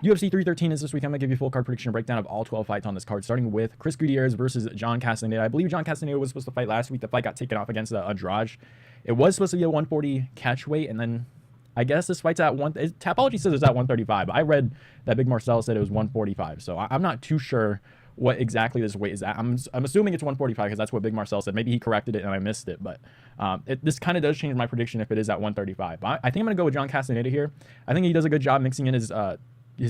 UFC 313 is this week. I'm going to give you a full card prediction and breakdown of all 12 fights on this card, starting with Chris Gutierrez versus John Castañeda. I believe John Castañeda was supposed to fight last week. The fight got taken off against Andrade. It was supposed to be a 140 catch weight, and then I guess this fight's at Tapology says it's at 135. I read that Big Marcel said it was 145, so I'm not too sure what exactly this weight is at. I'm assuming it's 145 because that's what Big Marcel said. Maybe he corrected it and I missed it, but this kind of does change my prediction if it is at 135. But I think I'm going to go with John Castañeda here. I think he does a good job mixing in his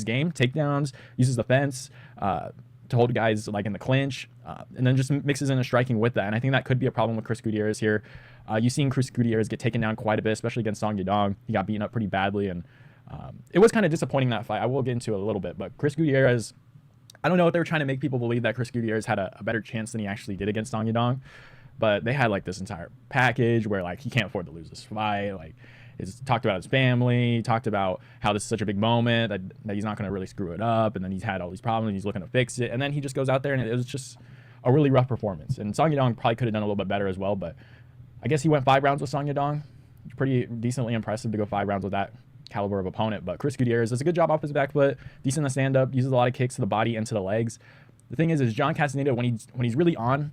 game, takedowns, uses the fence to hold guys like in the clinch, and then just mixes in a striking with that. And I think that could be a problem with Chris Gutierrez here. You've seen Chris Gutierrez get taken down quite a bit, especially against Song Yadong. He got beaten up pretty badly, and it was kind of disappointing, that fight. I will get into it a little bit, but Chris Gutierrez, I don't know if they were trying to make people believe that Chris Gutierrez had a better chance than he actually did against Song Yadong, but they had like this entire package where like he can't afford to lose this fight. Like, he's talked about his family, talked about how this is such a big moment that he's not going to really screw it up, and then he's had all these problems and he's looking to fix it, and then he just goes out there and it was just a really rough performance. And Song Yadong probably could have done a little bit better as well, but I guess he went 5 rounds with Song Yadong. Pretty decently impressive to go 5 rounds with that caliber of opponent. But Chris Gutierrez does a good job off his back foot, decent in the stand-up, uses a lot of kicks to the body and to the legs. The thing is John Castañeda, when he's really on,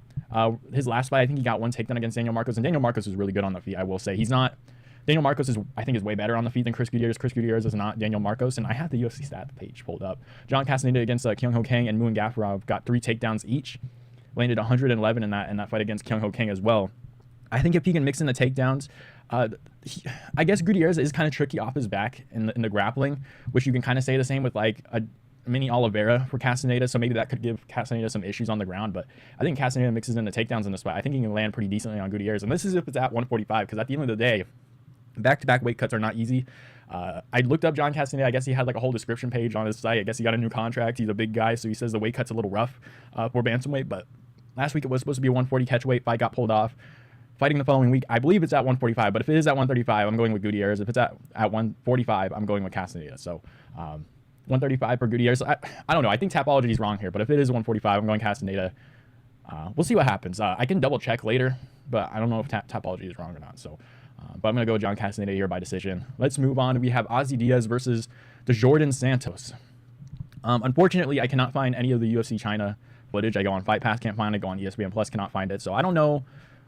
his last fight, I think he got one takedown against Daniel Marcos, and Daniel Marcos is really good on the feet, I will say. Daniel Marcos I think is way better on the feet than Chris Gutierrez. Chris Gutierrez is not Daniel Marcos, and I have the UFC stat page pulled up. John Castañeda against Kyung Ho Kang and Moon Gafarov got 3 takedowns each, landed 111 in that fight against Kyung Ho Kang as well. I think if he can mix in the takedowns, I guess Gutierrez is kind of tricky off his back in the grappling, which you can kind of say the same with like a mini Oliveira for Castañeda, so maybe that could give Castañeda some issues on the ground. But I think Castañeda mixes in the takedowns in this fight. I think he can land pretty decently on Gutierrez, and this is if it's at 145, because at the end of the day, back-to-back weight cuts are not easy. I looked up John Castañeda. I guess he had like a whole description page on his site. I guess he got a new contract. He's a big guy, so he says the weight cut's a little rough for bantamweight, but last week it was supposed to be a 140 catch weight. Fight got pulled off. Fighting the following week, I believe it's at 145, but if it is at 135, I'm going with Gutierrez. If it's at 145, I'm going with Castañeda. So 135 for Gutierrez. I don't know. I think Tapology is wrong here, but if it is 145, I'm going Castañeda. We'll see what happens. I can double check later, but I don't know if Tapology is wrong or not. So, but I'm going to go with John Castañeda here by decision. Let's move on. We have Ozzy Diaz versus Djorden Santos. Unfortunately, I cannot find any of the UFC China footage. I go on Fight Pass, can't find it. Go on ESPN Plus, cannot find it. So I don't know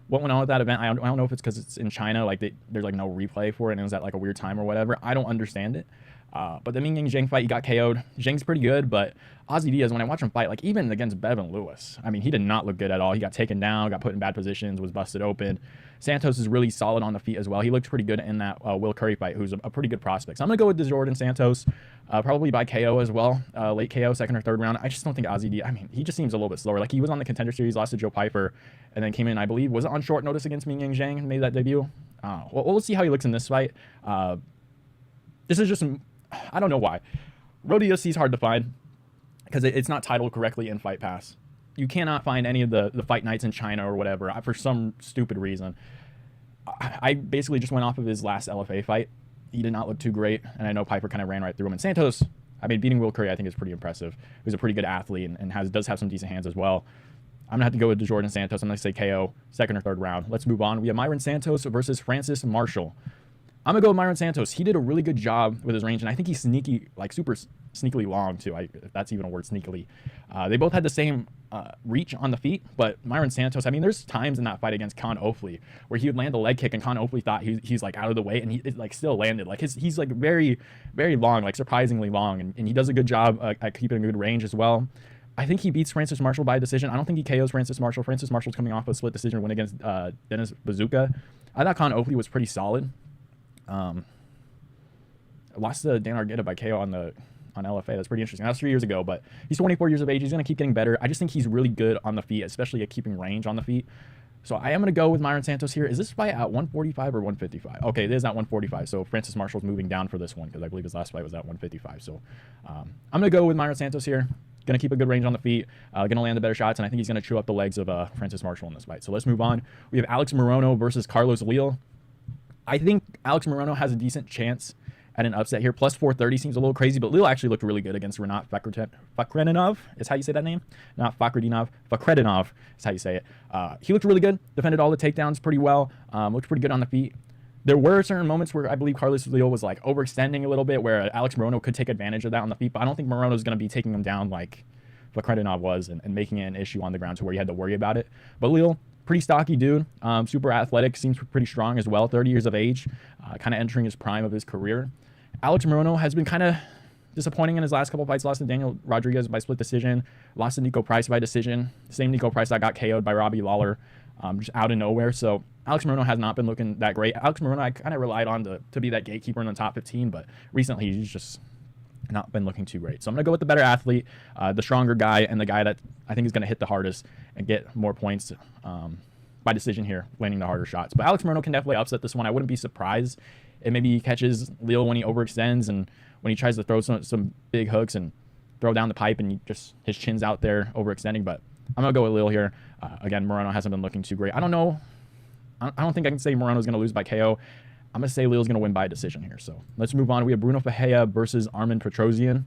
what went on with that event. I don't know if it's because it's in China, like there's like no replay for it, and it was at like a weird time or whatever. I don't understand it. But the Ming Zhang fight, he got KO'd. Zhang's pretty good, but Ozzy Diaz, when I watch him fight, like even against Bevan Lewis, I mean, he did not look good at all. He got taken down, got put in bad positions, was busted open. Santos is really solid on the feet as well. He looked pretty good in that Will Curry fight, who's a pretty good prospect. So I'm going to go with Djorden Santos, probably by KO as well. Late KO, second or third round. I just don't think Ozzy Diaz, I mean, he just seems a little bit slower. Like, he was on the Contender Series, lost to Joe Pyfer, and then came in, I believe, was it on short notice against Ming Zhang and made that debut? Well, we'll see how he looks in this fight. This is just, I don't know why. Road to UFC is hard to find because it's not titled correctly in Fight Pass. You cannot find any of the fight nights in China or whatever for some stupid reason. I basically just went off of his last LFA fight. He did not look too great, and I know Piper kind of ran right through him. And Santos, I mean, beating Will Curry, I think is pretty impressive. He's a pretty good athlete and does have some decent hands as well. I'm going to have to go with Djorden Santos. I'm going to say KO, second or third round. Let's move on. We have Mairon Santos versus Francis Marshall. I'm going to go with Mairon Santos. He did a really good job with his range, and I think he's sneaky, like super sneakily long, too, if that's even a word, sneakily. They both had the same reach on the feet, but Mairon Santos, I mean, there's times in that fight against Con Ofli where he would land a leg kick, and Con Ofli thought he's like out of the way, and it like still landed. Like he's like very, very long, like surprisingly long, and he does a good job at keeping a good range as well. I think he beats Francis Marshall by decision. I don't think he KOs Francis Marshall. Francis Marshall's coming off a split decision win against Dennis Bazooka. I thought Con Ofli was pretty solid. Lost to Dan Argueta by KO on LFA. That's pretty interesting. That was 3 years ago, but he's 24 years of age. He's going to keep getting better. I just think he's really good on the feet, especially at keeping range on the feet. So I am going to go with Mairon Santos here. Is this fight at 145 or 155? Okay, it is at 145. So Francis Marshall's moving down for this one because I believe his last fight was at 155. So I'm going to go with Mairon Santos here. Going to keep a good range on the feet. Going to land the better shots, and I think he's going to chew up the legs of Francis Marshall in this fight. So let's move on. We have Alex Morono versus Carlos Leal. I think Alex Morono has a decent chance at an upset here. Plus 430 seems a little crazy, but Leal actually looked really good against Renat Fakhretdinov, is how you say that name? Not Fakhretdinov. Fakhretdinov is how you say it. He looked really good. Defended all the takedowns pretty well. Looked pretty good on the feet. There were certain moments where I believe Carlos Leal was like overextending a little bit, where Alex Morono could take advantage of that on the feet, but I don't think Morono's going to be taking him down like Vakredinov was and making it an issue on the ground to where you had to worry about it. But Leal, pretty stocky dude, super athletic, seems pretty strong as well, 30 years of age, kind of entering his prime of his career. Alex Morono has been kind of disappointing in his last couple fights. Lost to Daniel Rodriguez by split decision, lost to Nico Price by decision, same Nico Price that got KO'd by Robbie Lawler just out of nowhere. So Alex Morono has not been looking that great. Alex Morono I kind of relied on to be that gatekeeper in the top 15, but recently he's just not been looking too great. So I'm going to go with the better athlete, the stronger guy, and the guy that I think is going to hit the hardest and get more points by decision here, landing the harder shots. But Alex Morono can definitely upset this one. I wouldn't be surprised if maybe he catches Leal when he overextends and when he tries to throw some big hooks and throw down the pipe and his chin's out there overextending. But I'm going to go with Leal here. Again, Morono hasn't been looking too great. I don't know. I don't think I can say Morono's going to lose by KO. I'm going to say Leal's going to win by decision here. So let's move on. We have Bruno Ferreira versus Armen Petrosyan.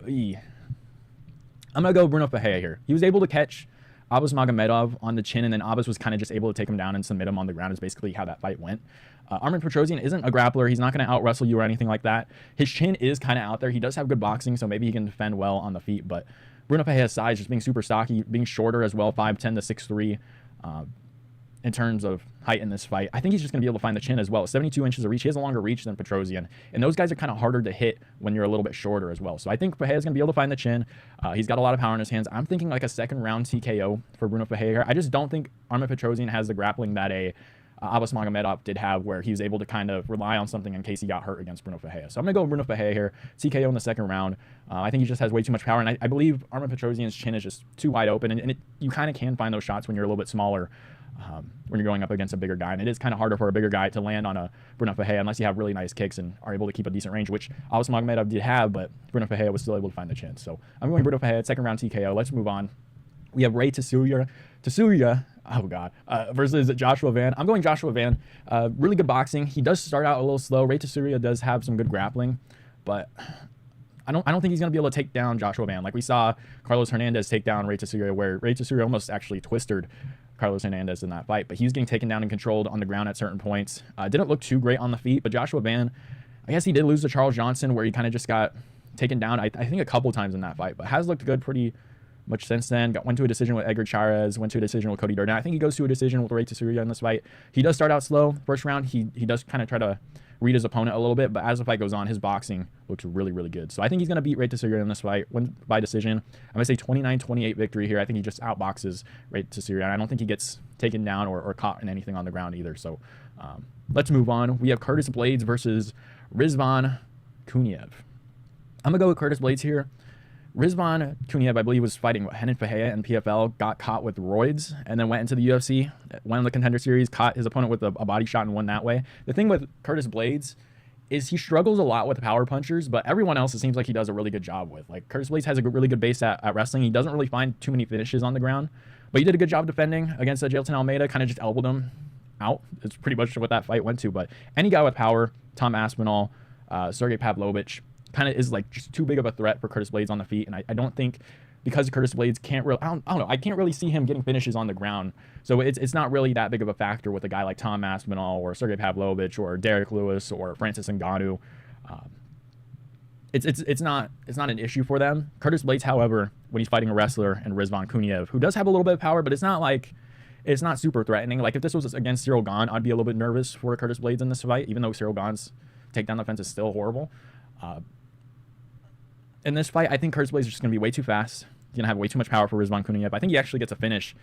I'm going to go Bruno Ferreira here. He was able to catch Abbas Magomedov on the chin, and then Abbas was kind of just able to take him down and submit him on the ground is basically how that fight went. Armen Petrosyan isn't a grappler. He's not going to out-wrestle you or anything like that. His chin is kind of out there. He does have good boxing, so maybe he can defend well on the feet, but Bruno Ferreira's size, just being super stocky, being shorter as well, 5'10" to 6'3", in terms of height in this fight. I think he's just going to be able to find the chin as well. 72 inches of reach. He has a longer reach than Petrosyan, and those guys are kind of harder to hit when you're a little bit shorter as well. So I think Ferreira's going to be able to find the chin. He's got a lot of power in his hands. I'm thinking like a second round TKO for Bruno Ferreira. I just don't think Armen Petrosyan has the grappling that Abbas Magomedov did have, where he was able to kind of rely on something in case he got hurt against Bruno Ferreira. So I'm going to go with Bruno Ferreira here, TKO in the second round. I think he just has way too much power, and I believe Armen Petrosyan's chin is just too wide open, and you kind of can find those shots when you're a little bit smaller, when you're going up against a bigger guy, and it is kind of harder for a bigger guy to land on a Bruno Ferreira unless you have really nice kicks and are able to keep a decent range, which Abbas Magomedov did have, but Bruno Ferreira was still able to find the chin. So I'm going Bruno Ferreira, second round TKO. Let's move on. We have Rei Tsuruya, oh God, versus Joshua Van. I'm going Joshua Van. Really good boxing. He does start out a little slow. Rei Tsuruya does have some good grappling, but I don't think he's going to be able to take down Joshua Van. Like we saw Carlos Hernandez take down Rei Tsuruya, where Rei Tsuruya almost actually twisted Carlos Hernandez in that fight, but he was getting taken down and controlled on the ground at certain points. Didn't look too great on the feet, but Joshua Van, I guess he did lose to Charles Johnson, where he kind of just got taken down, I think a couple times in that fight, but has looked good pretty much since then. Went to a decision with Edgar Chairez, went to a decision with Cody Djorden. I think he goes to a decision with Rei Tsuruya in this fight. He does start out slow. First round, he does kind of try to read his opponent a little bit, but as the fight goes on, his boxing looks really, really good. So I think he's going to beat Rei Tsuruya in this fight, win by decision. I'm going to say 29-28 victory here. I think he just outboxes Rei Tsuruya, and I don't think he gets taken down or caught in anything on the ground either. So let's move on. We have Curtis Blaydes versus Rizvan Kuniev. I'm going to go with Curtis Blaydes here. Rizvan Kuniev, I believe, was fighting Renan Ferreira in PFL, got caught with roids, and then went into the UFC, won the Contender Series, caught his opponent with a body shot and won that way. The thing with Curtis Blaydes is he struggles a lot with power punchers, but everyone else it seems like he does a really good job with. Like Curtis Blaydes has a really good base at wrestling. He doesn't really find too many finishes on the ground, but he did a good job defending against Jailton Almeida, kind of just elbowed him out. It's pretty much what that fight went to. But any guy with power, Tom Aspinall, Sergey Pavlovich, kind of is like just too big of a threat for Curtis Blaydes on the feet, and I don't think, because Curtis Blaydes can't really, I don't know, I can't really see him getting finishes on the ground, so it's not really that big of a factor with a guy like Tom Aspinall or Sergey Pavlovich or Derek Lewis or Francis Ngannou. It's not an issue for them. Curtis Blaydes, however, when he's fighting a wrestler and Rizvan Kuniev, who does have a little bit of power, but it's not super threatening. Like if this was against Cyril Gane, I'd be a little bit nervous for Curtis Blaydes in this fight, even though Cyril Gane's takedown defense is still horrible. In this fight, I think Curtis Blaydes is just going to be way too fast. He's going to have way too much power for Rizvan Kuniev. I think he actually gets a finish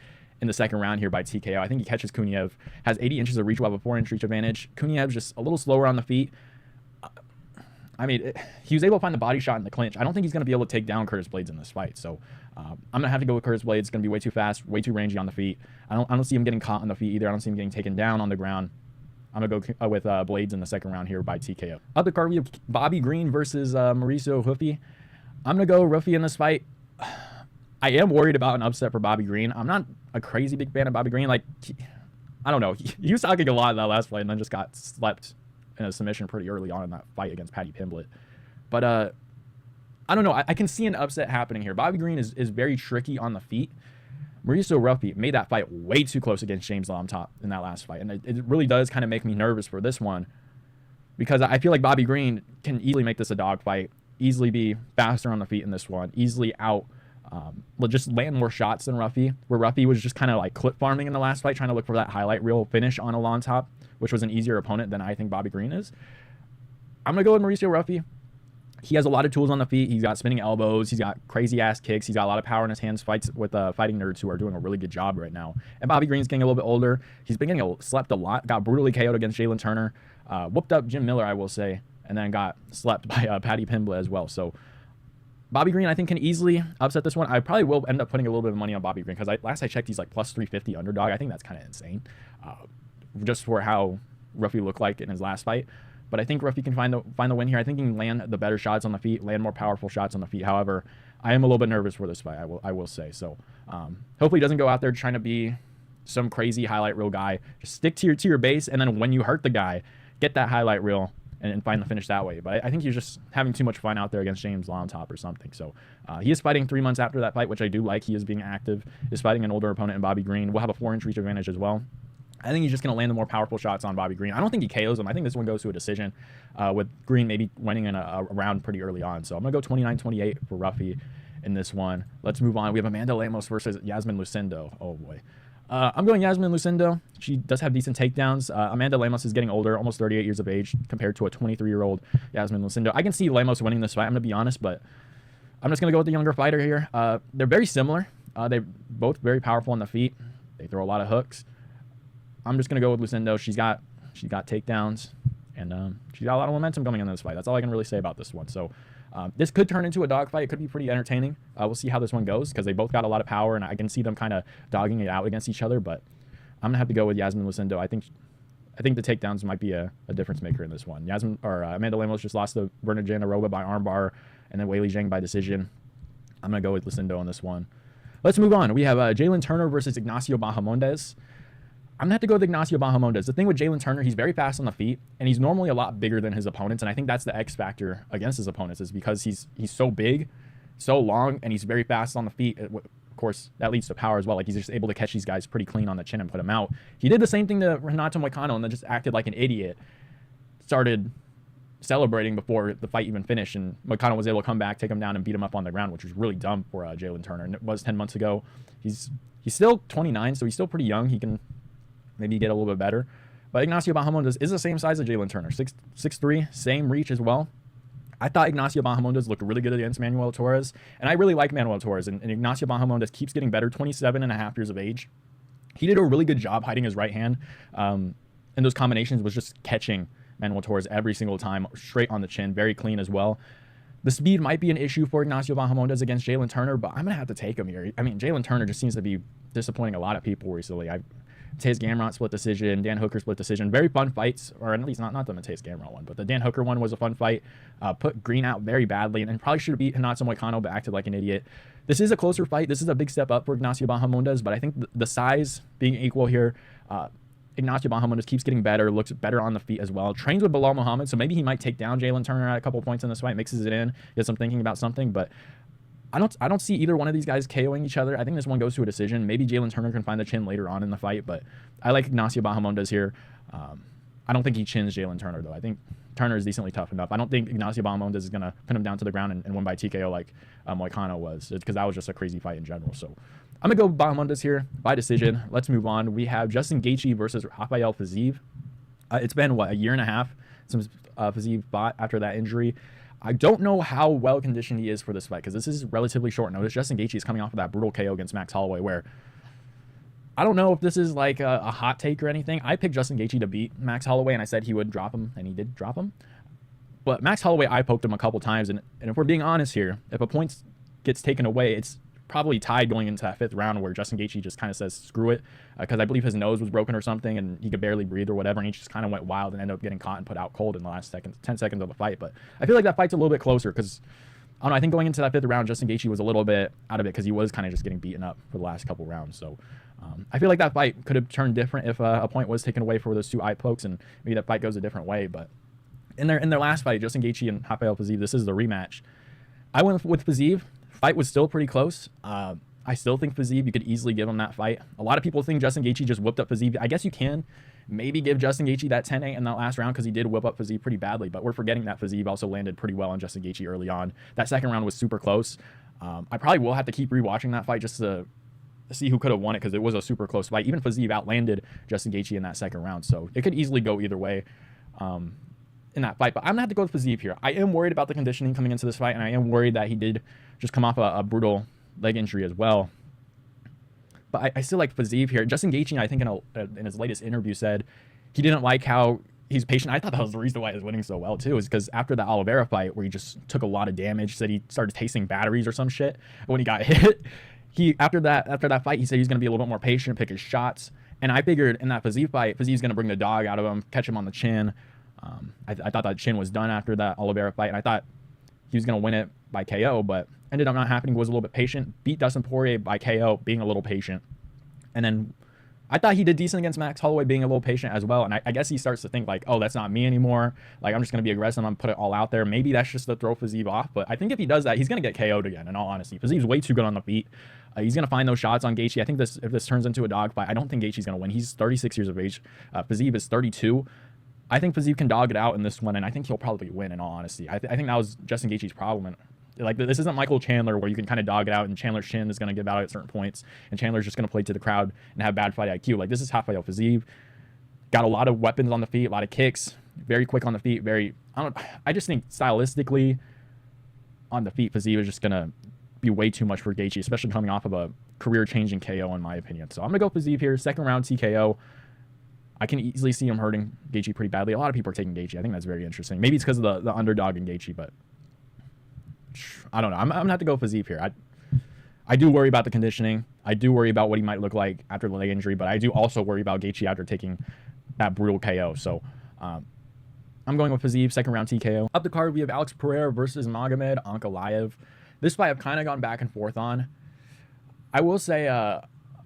in the second round here by TKO. I think he catches Kuniev, has 80 inches of reach, will have a 4-inch reach advantage. Kuniev's just a little slower on the feet. He was able to find the body shot in the clinch. I don't think he's going to be able to take down Curtis Blaydes in this fight. So I'm going to have to go with Curtis Blaydes. It's going to be way too fast, way too rangy on the feet. I don't see him getting caught on the feet either. I don't see him getting taken down on the ground. I'm going to go with Blaydes in the second round here by TKO. Up the card, we have Bobby Green versus Mauricio Ruffy. I'm going to go Ruffy in this fight. I am worried about an upset for Bobby Green. I'm not a crazy big fan of Bobby Green. Like, I don't know. He was talking a lot in that last fight and then just got slept in a submission pretty early on in that fight against Paddy Pimblett. But I don't know. I can see an upset happening here. Bobby Green is very tricky on the feet. Mauricio Ruffy made that fight way too close against James Law on top in that last fight. And it really does kind of make me nervous for this one, because I feel like Bobby Green can easily make this a dog fight, easily be faster on the feet in this one, easily just land more shots than Ruffy, where Ruffy was just kind of like clip farming in the last fight, trying to look for that highlight reel finish on a law on top, which was an easier opponent than I think Bobby Green is. I'm going to go with Mauricio Ruffy. He has a lot of tools on the feet. He's got spinning elbows. He's got crazy ass kicks. He's got a lot of power in his hands. Fights with fighting nerds who are doing a really good job right now. And Bobby Green's getting a little bit older. He's been getting slept a lot. Got brutally KO'd against Jalin Turner. Whooped up Jim Miller, I will say, and then got slept by Paddy Pimblett as well. So Bobby Green, I think, can easily upset this one. I probably will end up putting a little bit of money on Bobby Green, because last I checked, he's like plus 350 underdog. I think that's kind of insane, just for how Ruffy looked like in his last fight. But I think Ruffy can find the win here. I think he can land the better shots on the feet, land more powerful shots on the feet. However, I am a little bit nervous for this fight, I will say. So hopefully he doesn't go out there trying to be some crazy highlight reel guy. Just stick to your base, and then when you hurt the guy, get that highlight reel and find the finish that way. But I think he's just having too much fun out there against James Law on top or something. So he is fighting 3 months after that fight, which I do like. He is being active. He's fighting an older opponent in Bobby Green. We'll have a 4-inch reach advantage as well. I think he's just going to land the more powerful shots on Bobby Green. I don't think he KOs him. I think this one goes to a decision, with Green maybe winning in a round pretty early on. So I'm going to go 29-28 for Ruffy in this one. Let's move on. We have Amanda Lemos versus Iasmin Lucindo. Oh, boy. I'm going Iasmin Lucindo. She does have decent takedowns. Amanda Lemos is getting older, almost 38 years of age, compared to a 23-year-old Iasmin Lucindo. I can see Lemos winning this fight, I'm going to be honest, but I'm just going to go with the younger fighter here. They're very similar. They're both very powerful on the feet. They throw a lot of hooks. I'm just going to go with Lucindo. She's got takedowns, and she's got a lot of momentum coming into this fight. That's all I can really say about this one. So this could turn into a dogfight. It could be pretty entertaining. We'll see how this one goes, because they both got a lot of power, and I can see them kind of dogging it out against each other. But I'm going to have to go with Iasmin Lucindo. I think the takedowns might be a difference maker in this one. Amanda Lemos just lost to Brunno Aroba by armbar, and then Weili Zhang by decision. I'm going to go with Lucindo on this one. Let's move on. We have Jalin Turner versus Ignacio Bahamondes. I'm going to have to go with Ignacio Bahamondes. The thing with Jalin Turner, he's very fast on the feet, and he's normally a lot bigger than his opponents, and I think that's the X factor against his opponents, is because he's so big, so long, and he's very fast on the feet. Of course, that leads to power as well. Like, he's just able to catch these guys pretty clean on the chin and put them out. He did the same thing to Renato Moicano and then just acted like an idiot. Started celebrating before the fight even finished, and Moicano was able to come back, take him down, and beat him up on the ground, which was really dumb for Jalin Turner, and it was 10 months ago. He's still 29, so he's still pretty young. He can maybe get a little bit better. But Ignacio Bahamondes is the same size as Jalin Turner, 6'3", same reach as well. I thought Ignacio Bahamondes looked really good against Manuel Torres, and I really like Manuel Torres, and Ignacio Bahamondes keeps getting better, 27 and a half years of age. He did a really good job hiding his right hand, and those combinations was just catching Manuel Torres every single time, straight on the chin, very clean as well. The speed might be an issue for Ignacio Bahamondes against Jalin Turner, but I'm going to have to take him here. I mean, Jalin Turner just seems to be disappointing a lot of people recently. Mateusz Gamrot split decision, Dan Hooker split decision. Very fun fights, or at least not the Mateusz Gamrot one, but the Dan Hooker one was a fun fight. Put Green out very badly, and probably should have beat Renato Moicano, but acted like an idiot. This is a closer fight. This is a big step up for Ignacio Bahamondes, but I think the size being equal here, Ignacio Bahamondes keeps getting better, looks better on the feet as well. Trains with Bilal Muhammad, so maybe he might take down Jalin Turner at a couple points in this fight, mixes it in, gets him thinking about something, but I don't see either one of these guys KOing each other. I think this one goes to a decision. Maybe Jalin Turner can find the chin later on in the fight, but I like Ignacio Bahamondes here. I don't think he chins Jalin Turner, though. I think Turner is decently tough enough. I don't think Ignacio Bahamondes is going to pin him down to the ground and win by TKO like Moicano was, because that was just a crazy fight in general. So I'm going to go with Bahamondes here by decision. Let's move on. We have Justin Gaethje versus Rafael Fiziev. It's been, a year and a half since Fiziev fought after that injury. I don't know how well conditioned he is for this fight, because this is relatively short notice. Justin Gaethje is coming off of that brutal KO against Max Holloway, where I don't know if this is like a hot take or anything. I picked Justin Gaethje to beat Max Holloway, and I said he would drop him, and he did drop him. But Max Holloway, I poked him a couple times, and if we're being honest here, if a point gets taken away, it's probably tied going into that 5th round, where Justin Gaethje just kind of says screw it, because I believe his nose was broken or something, and he could barely breathe or whatever, and he just kind of went wild and ended up getting caught and put out cold in the last 10 seconds of the fight. But I feel like that fight's a little bit closer, because I don't know, I think going into that 5th round, Justin Gaethje was a little bit out of it, because he was kind of just getting beaten up for the last couple rounds. So I feel like that fight could have turned different if a point was taken away for those two eye pokes, and maybe that fight goes a different way. But in their last fight, Justin Gaethje and Rafael Fiziev, this is the rematch. I went with Fiziev. Fight was still pretty close. I still think Fiziev, you could easily give him that fight. A lot of people think Justin Gaethje just whipped up Fiziev. I guess you can maybe give Justin Gaethje that 10-8 in that last round because he did whip up Fiziev pretty badly, but we're forgetting that Fiziev also landed pretty well on Justin Gaethje early on. That second round was super close. I probably will have to keep rewatching that fight just to see who could have won it because it was a super close fight. Even Fiziev outlanded Justin Gaethje in that second round, so it could easily go either way in that fight. But I'm going to have to go with Fiziev here. I am worried about the conditioning coming into this fight, and I am worried that he did just come off a brutal leg injury as well. But I still like Fiziev here. Justin Gaethje, I think in his latest interview, said he didn't like how he's patient. I thought that was the reason why he's winning so well too, is because after the Oliveira fight where he just took a lot of damage, said he started tasting batteries or some shit when he got hit. After that fight, he said he's going to be a little bit more patient, pick his shots. And I figured in that Fiziev fight, Fiziev's going to bring the dog out of him, catch him on the chin. I thought that chin was done after that Oliveira fight, and I thought he was going to win it by KO, but ended up not happening. Was a little bit patient, beat Dustin Poirier by KO, being a little patient. And then I thought he did decent against Max Holloway, being a little patient as well. And I guess he starts to think like, oh, that's not me anymore. Like, I'm just going to be aggressive. I'm going to put it all out there. Maybe that's just to throw Fiziev off. But I think if he does that, he's going to get KO'd again, in all honesty. Fiziev's way too good on the feet. He's going to find those shots on Gaethje. I think if this turns into a dogfight, I don't think Gaethje's going to win. He's 36 years of age. Fiziev is 32. I think Fiziev can dog it out in this one, and I think he'll probably win, in all honesty. I think that was Justin Gaethje's problem. And like, this isn't Michael Chandler where you can kind of dog it out and Chandler's chin is going to give out at certain points and Chandler's just going to play to the crowd and have bad fight IQ. Like, this is Rafael Fiziev. Got a lot of weapons on the feet, a lot of kicks, very quick on the feet, I just think stylistically on the feet, Fiziev is just going to be way too much for Gaethje, especially coming off of a career-changing KO in my opinion. So I'm going to go Fiziev here, second round TKO. I can easily see him hurting Gaethje pretty badly. A lot of people are taking Gaethje. I think that's very interesting. Maybe it's because of the underdog in Gaethje, but I don't know. I'm gonna have to go Fiziev here. I do worry about the conditioning. I do worry about what he might look like after the leg injury, but I do also worry about Gaethje after taking that brutal KO. So I'm going with Fiziev, second round TKO. Up the card, we have Alex Pereira versus Magomed Ankalaev. This fight I've kind of gone back and forth on. I will say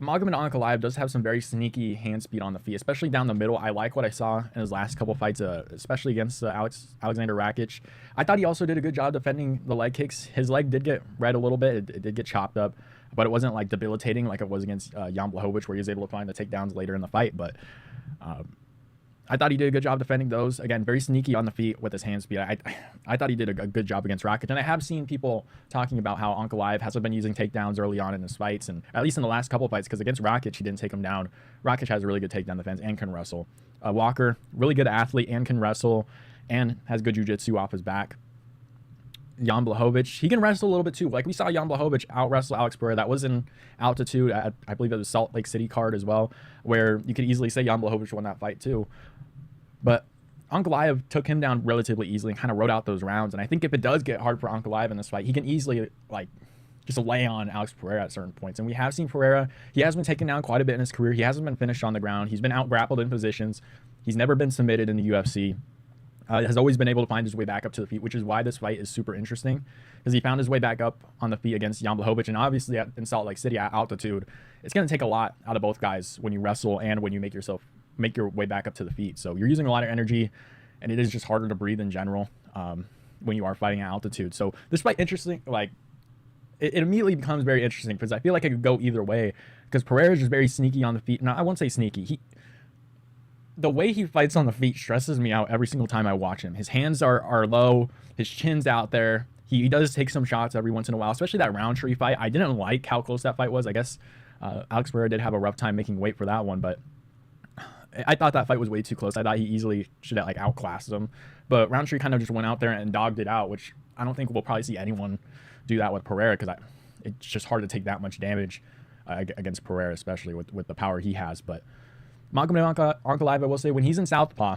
Magomed Ankalaev does have some very sneaky hand speed on the feet, especially down the middle. I like what I saw in his last couple fights, especially against Alexander Rakic. I thought he also did a good job defending the leg kicks. His leg did get red a little bit. It did get chopped up, but it wasn't like debilitating like it was against Jan Blachowicz, where he was able to find the takedowns later in the fight. But I thought he did a good job defending those. Again, very sneaky on the feet with his hand speed. I thought he did a good job against Rakic. And I have seen people talking about how Ankalaev hasn't been using takedowns early on in his fights, and at least in the last couple of fights, because against Rakic, he didn't take him down. Rakic has a really good takedown defense and can wrestle. Walker, really good athlete and can wrestle and has good jiu-jitsu off his back. Jan Blachowicz, he can wrestle a little bit too. Like, we saw Jan Blachowicz out-wrestle Alex Pereira. That was in altitude. I believe it was Salt Lake City card as well, where you could easily say Jan Blachowicz won that fight too. But Ankalaev took him down relatively easily and kind of rode out those rounds. And I think if it does get hard for Ankalaev in this fight, he can easily, like, just lay on Alex Pereira at certain points. And we have seen Pereira, he has been taken down quite a bit in his career. He hasn't been finished on the ground. He's been out-grappled in positions. He's never been submitted in the UFC. Has always been able to find his way back up to the feet, which is why this fight is super interesting, because he found his way back up on the feet against Jan Blachowicz. And obviously in Salt Lake City at altitude, it's going to take a lot out of both guys when you wrestle and when you make your way back up to the feet. So you're using a lot of energy, and it is just harder to breathe in general when you are fighting at altitude. So this fight interesting, like, it immediately becomes very interesting because I feel like it could go either way, because Pereira is just very sneaky on the feet. No, I won't say sneaky. The way he fights on the feet stresses me out every single time I watch him. His hands are low, his chin's out there. He does take some shots every once in a while, especially that Roundtree fight. I didn't like how close that fight was. I guess Alex Pereira did have a rough time making weight for that one, but I thought that fight was way too close. I thought he easily should have, like, outclassed him. But Roundtree kind of just went out there and dogged it out, which I don't think we'll probably see anyone do that with Pereira, because it's just hard to take that much damage against Pereira, especially with the power he has. But Magomed Ankalaev, I will say, when he's in southpaw,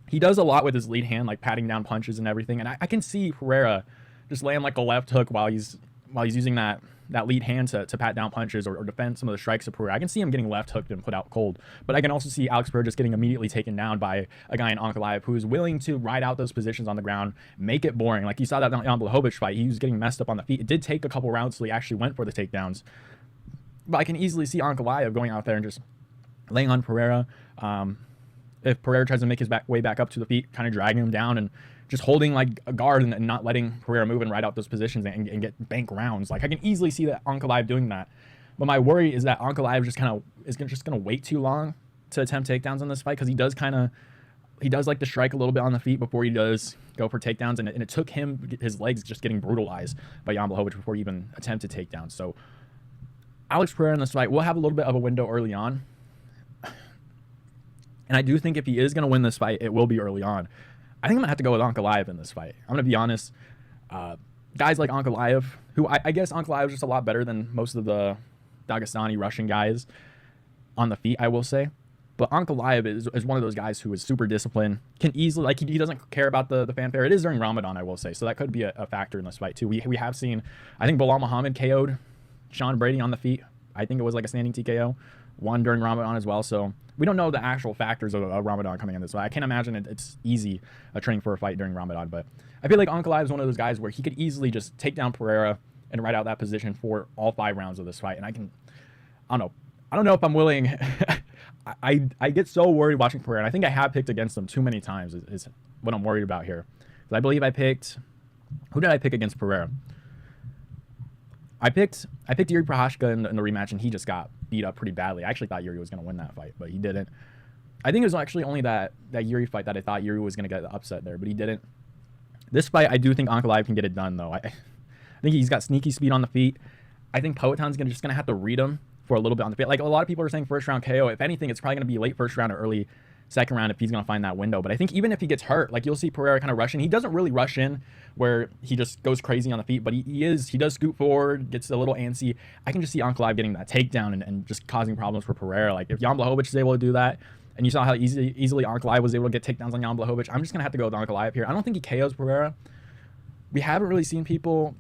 he does a lot with his lead hand, like patting down punches and everything. And I can see Pereira just laying like a left hook while he's using that lead hand to pat down punches or defend some of the strikes of Pereira. I can see him getting left hooked and put out cold. But I can also see Alex Pereira just getting immediately taken down by a guy in Ankalaev who is willing to ride out those positions on the ground, make it boring. Like you saw that Jan Blachowicz fight, he was getting messed up on the feet. It did take a couple rounds till he actually went for the takedowns. But I can easily see Ankalaev going out there and just laying on Pereira. If Pereira tries to make his way back up to the feet, kind of dragging him down and just holding like a guard and not letting Pereira move and ride out those positions and get bank rounds. Like I can easily see that Ankalaev doing that. But my worry is that Ankalaev is just gonna wait too long to attempt takedowns in this fight, because he does like to strike a little bit on the feet before he does go for takedowns, and it took him his legs just getting brutalized by Jan Blachowicz before he even attempted takedowns. So Alex Pereira in this fight will have a little bit of a window early on, and I do think if he is gonna win this fight, it will be early on. I think I'm gonna have to go with Ankalaev in this fight. I'm gonna be honest. Guys like Ankalaev, who I guess Ankalaev is just a lot better than most of the Dagestani Russian guys on the feet, I will say. But Ankalaev is one of those guys who is super disciplined, can easily, like, he doesn't care about the fanfare. It is during Ramadan, I will say, so that could be a factor in this fight too. We have seen, I think Bilal Muhammad KO'd Sean Brady on the feet. I think it was like a standing TKO, one during Ramadan as well. So we don't know the actual factors of Ramadan coming in this fight. I can't imagine it's easy training for a fight during Ramadan, but I feel like Ankalaev is one of those guys where he could easily just take down Pereira and ride out that position for all 5 rounds of this fight. And I don't know if I'm willing. I get so worried watching Pereira, and I think I have picked against him too many times is what I'm worried about here. Because I believe I picked, who did I pick against Pereira? I picked Yuri Prochazka in the rematch, and he just got beat up pretty badly. I actually thought Yuri was going to win that fight, but he didn't. I think it was actually only that Yuri fight that I thought Yuri was going to get the upset there, but he didn't. This fight, I do think Ankalaev can get it done, though. I think he's got sneaky speed on the feet. I think Poaton's just going to have to read him for a little bit on the feet. Like, a lot of people are saying first round KO. If anything, it's probably going to be late first round or early second round if he's going to find that window. But I think even if he gets hurt, like, you'll see Pereira kind of rush in. He doesn't really rush in where he just goes crazy on the feet, but he does scoot forward, gets a little antsy. I can just see Ankalaev getting that takedown and just causing problems for Pereira. Like, if Jan Blachowicz is able to do that, and you saw how easily Ankalaev was able to get takedowns on Jan Blachowicz, I'm just going to have to go with Ankalaev here. I don't think he KOs Pereira. We haven't really seen people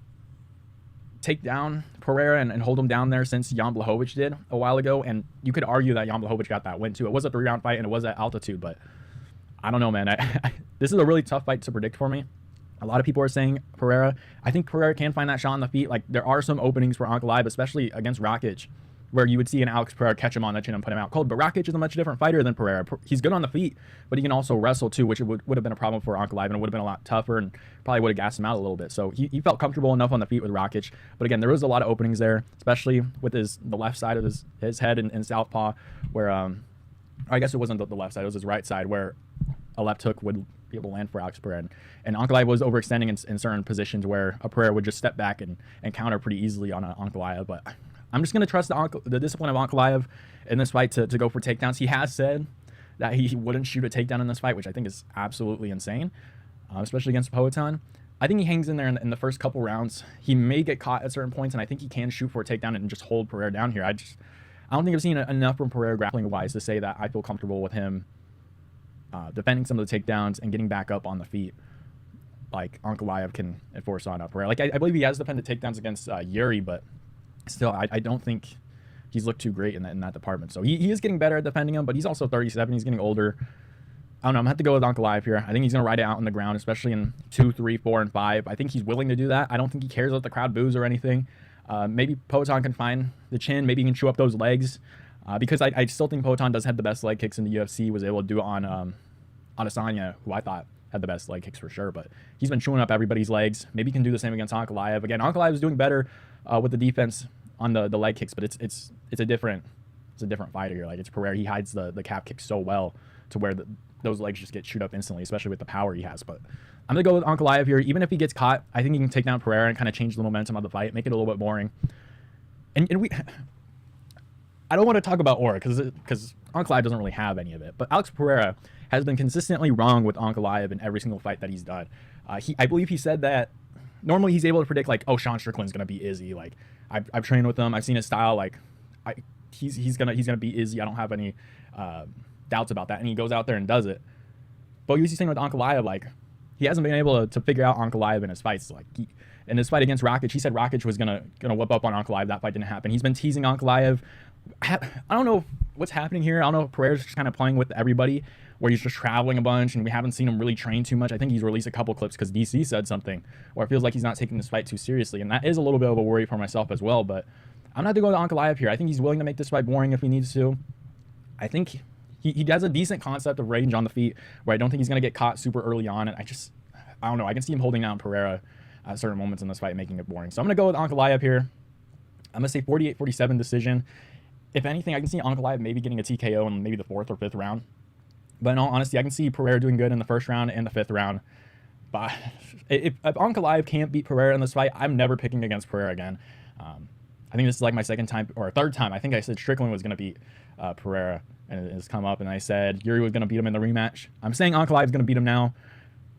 take down Pereira and hold him down there since Jan Blachowicz did a while ago, and you could argue that Jan Blachowicz got that win too. It was a 3-round fight and it was at altitude, but I don't know, man. This is a really tough fight to predict for me. A lot of people are saying Pereira. I think Pereira can find that shot on the feet. Like, there are some openings for Ankalaev, especially against Rakic, where you would see an Alex Pereira catch him on the chin and put him out cold. But Rakic is a much different fighter than Pereira. He's good on the feet, but he can also wrestle too, which would have been a problem for Ankalaev, and it would have been a lot tougher and probably would have gassed him out a little bit. So he felt comfortable enough on the feet with Rakic. But again, there was a lot of openings there, especially with the left side of his head in southpaw, where I guess it wasn't the left side, it was his right side, where a left hook would be able to land for Alex Pereira. And Ankalaev was overextending in certain positions where a Pereira would just step back and counter pretty easily on Ankalaev. But I'm just going to trust the discipline of Ankalaev in this fight to go for takedowns. He has said that he wouldn't shoot a takedown in this fight, which I think is absolutely insane, especially against Poatan. I think he hangs in there in the first couple rounds. He may get caught at certain points, and I think he can shoot for a takedown and just hold Pereira down here. I don't think I've seen enough from Pereira grappling-wise to say that I feel comfortable with him defending some of the takedowns and getting back up on the feet like Ankalaev can enforce on Pereira. Like, I believe he has defended takedowns against Yuri, but still, I don't think he's looked too great in that department. So he is getting better at defending him, but he's also 37. He's getting older. I don't know. I'm going to have to go with Ankalaev here. I think he's going to ride it out on the ground, especially in 2, 3, 4, and 5. I think he's willing to do that. I don't think he cares if the crowd boos or anything. Maybe Poatan can find the chin. Maybe he can chew up those legs. Because I still think Poatan does have the best leg kicks in the UFC. Was able to do it on Adesanya, who I thought had the best leg kicks for sure. But he's been chewing up everybody's legs. Maybe he can do the same against Ankalaev. Again, Ankalaev is doing better with the defense on the leg kicks, but it's a different fighter here. Like, it's Pereira. He hides the calf kick so well to where those legs just get chewed up instantly, especially with the power he has. But I'm going to go with Ankalaev here. Even if he gets caught, I think he can take down Pereira and kind of change the momentum of the fight, make it a little bit boring. And I don't want to talk about aura because Ankalaev doesn't really have any of it. But Alex Pereira has been consistently wrong with Ankalaev in every single fight that he's done. I believe he said that normally he's able to predict, like, oh, Sean Strickland's going to be Izzy. Like, I've trained with him. I've seen his style. Like, he's gonna be Izzy. I don't have any doubts about that. And he goes out there and does it. But you see thing with Ankalaev, like, he hasn't been able to figure out Ankalaev in his fights. Like, in his fight against Rakic, he said Rakic was gonna whip up on Ankalaev. That fight didn't happen. He's been teasing Ankalaev. I don't know what's happening here. I don't know if Pereira's just kind of playing with everybody, where he's just traveling a bunch and we haven't seen him really train too much. I think he's released a couple clips because DC said something, or it feels like he's not taking this fight too seriously, and that is a little bit of a worry for myself as well. But I'm not going to go with Ankalaev here. I think he's willing to make this fight boring if he needs to. I think he has a decent concept of range on the feet, where I don't think he's going to get caught super early on, and I don't know. I can see him holding down Pereira at certain moments in this fight, making it boring. So I'm going to go with Ankalaev here. I'm going to say 48-47 decision. If anything, I can see Ankalaev maybe getting a TKO in maybe the 4th or 5th round. But in all honesty, I can see Pereira doing good in the 1st round and the 5th round. But if Ankalaev can't beat Pereira in this fight, I'm never picking against Pereira again. I think this is like my 2nd time or 3rd time. I think I said Strickland was going to beat Pereira, and it has come up, and I said Yuri was going to beat him in the rematch. I'm saying Ankalaev is going to beat him now.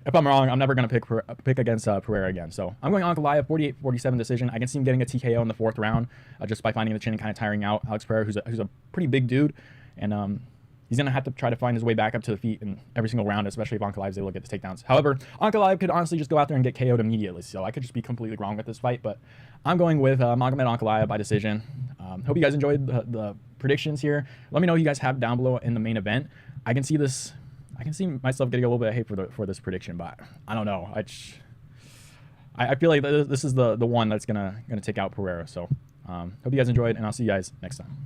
If I'm wrong, I'm never going to pick against Pereira again. So I'm going Ankalaev, 48-47 decision. I can see him getting a TKO in the 4th round just by finding the chin and kind of tiring out Alex Pereira, who's a pretty big dude. And he's going to have to try to find his way back up to the feet in every single round, especially if Ankalaev is able to get the takedowns. However, Ankalaev could honestly just go out there and get KO'd immediately. So I could just be completely wrong with this fight. But I'm going with Magomed Ankalaev by decision. Hope you guys enjoyed the predictions here. Let me know what you guys have down below in the main event. I can see myself getting a little bit of hate for this prediction, but I don't know. I feel like this is the one that's gonna take out Pereira. So hope you guys enjoyed, and I'll see you guys next time.